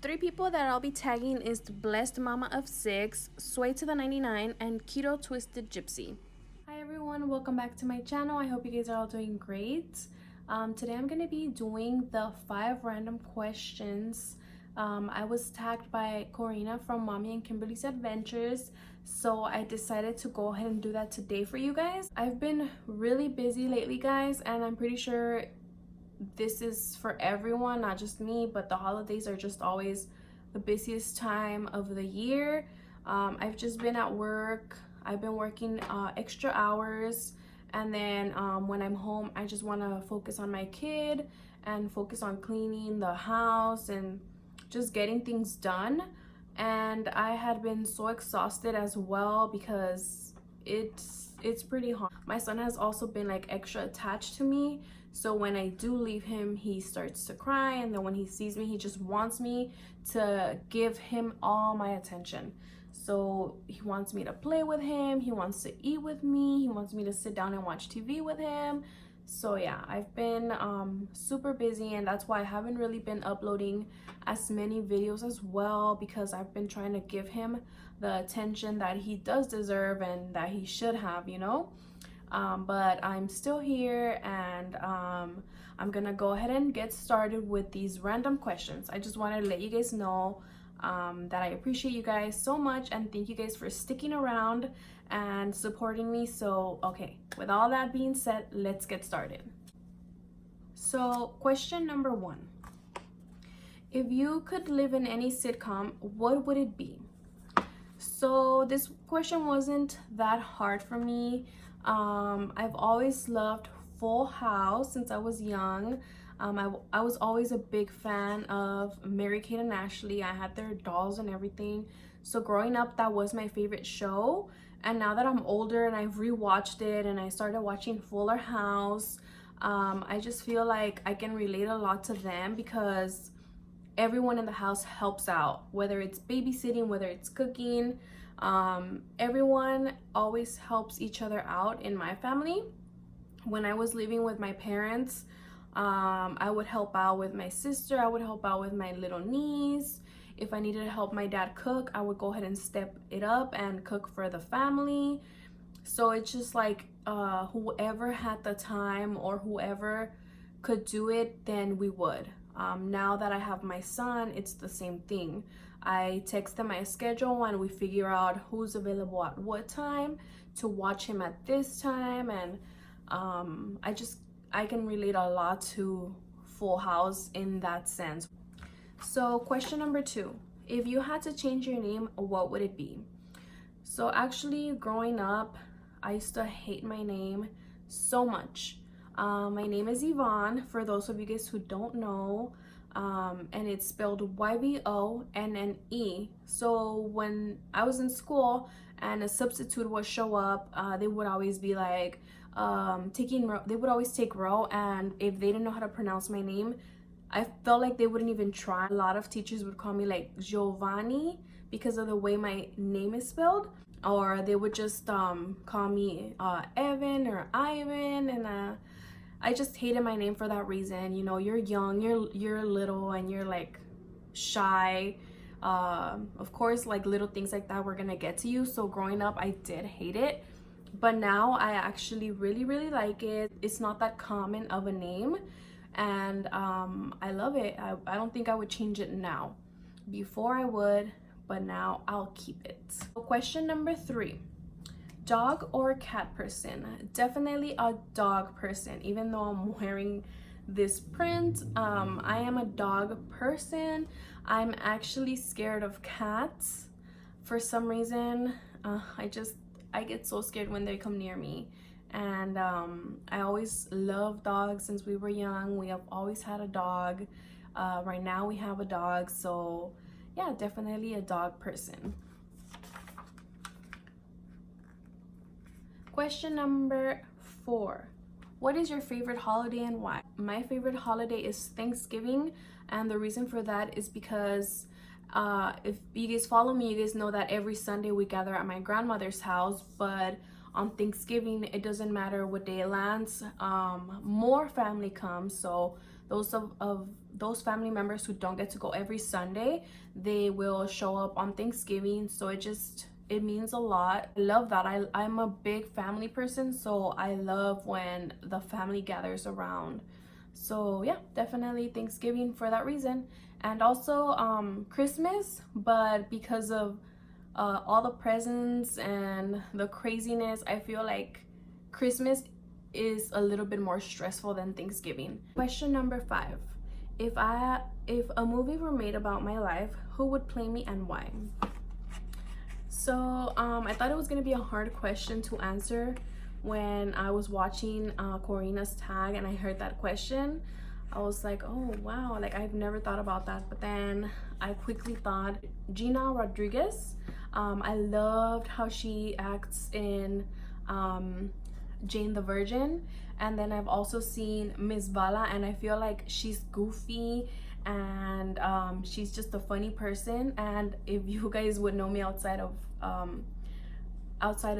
three people that I'll be tagging is Blessed Mama of Six, Sway to the 99, and Keto Twisted Gypsy. Hi everyone, welcome back to my channel. I hope you guys are all doing great. Today I'm going to be doing the 5 random questions. I was tagged by Corina from Mommy and Kimberly's Adventures, so I decided to go ahead and do that today for you guys. I've been really busy lately, guys, and I'm pretty sure this is for everyone, not just me, but the holidays are just always the busiest time of the year. I've just been at work. I've been working extra hours, and then when I'm home, I just want to focus on my kid and focus on cleaning the house and just getting things done. And I had been so exhausted as well because it's pretty hard. My son has also been like extra attached to me, so when I do leave him, he starts to cry, and then when he sees me, he just wants me to give him all my attention. So he wants me to play with him, he wants to eat with me, he wants me to sit down and watch TV with him. So yeah, I've been super busy, and that's why I haven't really been uploading as many videos as well, because I've been trying to give him the attention that he does deserve and that he should have, you know. But I'm still here, and I'm gonna go ahead and get started with these random questions. I just wanted to let you guys know that I appreciate you guys so much, and thank you guys for sticking around and supporting me. So okay, with all that being said, let's get started. So question number 1: if you could live in any sitcom, what would it be? So this question wasn't that hard for me. I've always loved Full House since I was young. I was always a big fan of Mary-Kate and Ashley. I had their dolls and everything. So growing up, that was my favorite show. And now that I'm older and I've rewatched it and I started watching Fuller House, I just feel like I can relate a lot to them because everyone in the house helps out, whether it's babysitting, whether it's cooking. Everyone always helps each other out in my family. When I was living with my parents, I would help out with my sister, I would help out with my little niece. If I needed to help my dad cook, I would go ahead and step it up and cook for the family. So it's just like whoever had the time or whoever could do it, then we would. Now that I have my son, it's the same thing. I text him my schedule and we figure out who's available at what time to watch him at this time. And I can relate a lot to Full House in that sense. So question number 2: if you had to change your name, what would it be? So actually, growing up, I used to hate my name so much. My name is Yvonne, for those of you guys who don't know, and it's spelled Y-V-O-N-N-E. So when I was in school and a substitute would show up, they would always be like, they would always take row, and if they didn't know how to pronounce my name, I felt like they wouldn't even try. A lot of teachers would call me like Giovanni because of the way my name is spelled, or they would just call me Evan or Ivan, and I just hated my name for that reason. You know, you're young, you're little, and you're like shy. Of course, like little things like that were gonna get to you. So growing up, I did hate it, but now I actually really like it. It's not that common of a name, and I love it. I don't think I would change it now. Before I would, but now I'll keep it. So question number 3: dog or cat person? Definitely a dog person. Even though I'm wearing this print, I am a dog person. I'm actually scared of cats for some reason. I get so scared when they come near me. And I always loved dogs since we were young. We have always had a dog. Right now we have a dog, so yeah, definitely a dog person. Question number 4: what is your favorite holiday and why? My favorite holiday is Thanksgiving, and the reason for that is because if you guys follow me, you guys know that every Sunday we gather at my grandmother's house, but on Thanksgiving, it doesn't matter what day it lands, more family comes. So those of those family members who don't get to go every Sunday, they will show up on Thanksgiving. So it means a lot. I love that. I'm a big family person, so I love when the family gathers around. So yeah, definitely Thanksgiving for that reason. And also Christmas, but because of all the presents and the craziness, I feel like Christmas is a little bit more stressful than Thanksgiving. Question number 5. If a movie were made about my life, who would play me and why? So I thought it was gonna be a hard question to answer when I was watching Corina's tag and I heard that question. I was like, oh wow, like I've never thought about that. But then I quickly thought Gina Rodriguez. I loved how she acts in Jane the Virgin. And then I've also seen Miss Vala, and I feel like she's goofy and she's just a funny person. And if you guys would know me outside of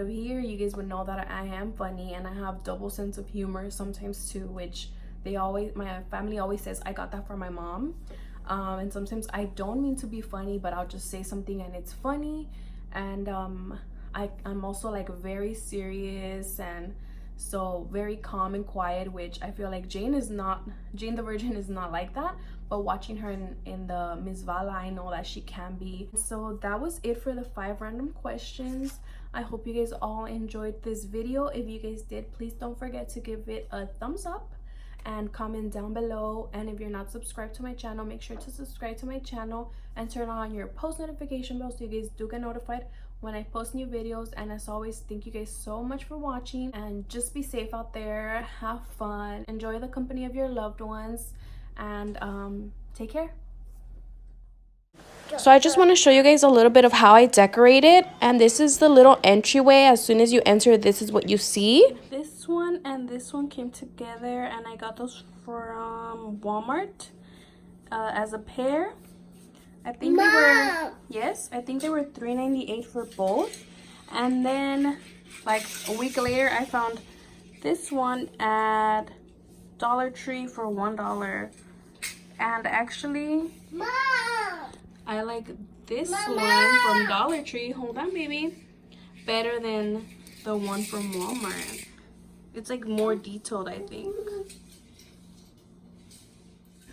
here, you guys would know that I am funny and I have double sense of humor sometimes too, which my family always says I got that from my mom. And sometimes I don't mean to be funny, but I'll just say something and it's funny. And I'm also like very serious and so very calm and quiet, which I feel like Jane the Virgin is not like that. But watching her in the Miss Vala, I know that she can be. So that was it for the 5 random questions. I hope you guys all enjoyed this video. If you guys did, please don't forget to give it a thumbs up and comment down below. And if you're not subscribed to my channel, make sure to subscribe to my channel and turn on your post notification bell so you guys do get notified when I post new videos. And as always, thank you guys so much for watching, and just be safe out there, have fun, enjoy the company of your loved ones, and take care. So I just want to show you guys a little bit of how I decorate it. And this is the little entryway. As soon as you enter, this is what you see. This one and this one came together, and I got those from Walmart as a pair. I think Mom! I think they were $3.98 for both. And then like a week later, I found this one at Dollar Tree for $1. And actually, Mom! I like this one from Dollar Tree, hold on baby, better than the one from Walmart. It's like more detailed, I think.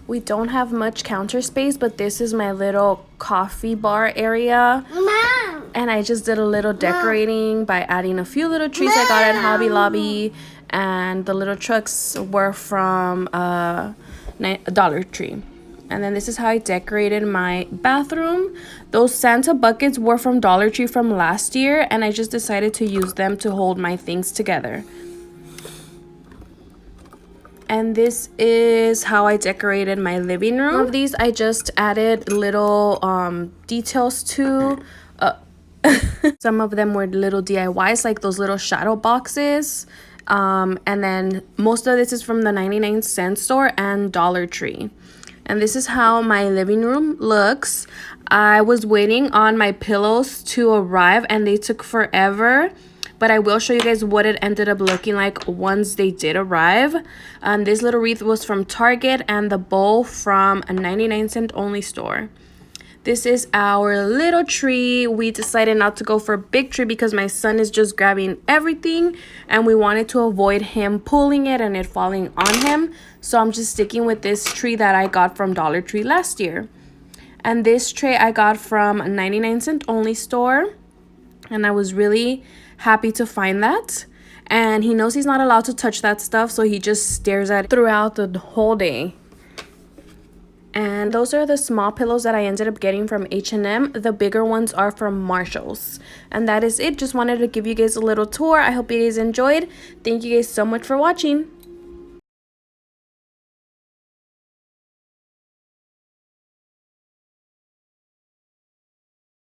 We don't have much counter space, but this is my little coffee bar area. Mom. And I just did a little decorating by adding a few little trees I got at Hobby Lobby, and the little trucks were from Dollar Tree. And then this is how I decorated my bathroom. Those Santa buckets were from Dollar Tree from last year, and I just decided to use them to hold my things together. And this is how I decorated my living room. Of these, I just added little details to. Some of them were little DIYs, like those little shadow boxes. And then most of this is from the 99-cent store and Dollar Tree. And this is how my living room looks. I was waiting on my pillows to arrive, and they took forever. But I will show you guys what it ended up looking like once they did arrive. This little wreath was from Target, and the bowl from a 99-cent only store. This is our little tree. We decided not to go for a big tree because my son is just grabbing everything, and we wanted to avoid him pulling it and it falling on him. So I'm just sticking with this tree that I got from Dollar Tree last year. And this tray I got from a 99-cent only store, and I was really happy to find that. And he knows he's not allowed to touch that stuff, so he just stares at it throughout the whole day. And those are the small pillows that I ended up getting from H&M. The bigger ones are from Marshalls. And that is it. Just wanted to give you guys a little tour. I hope you guys enjoyed. Thank you guys so much for watching.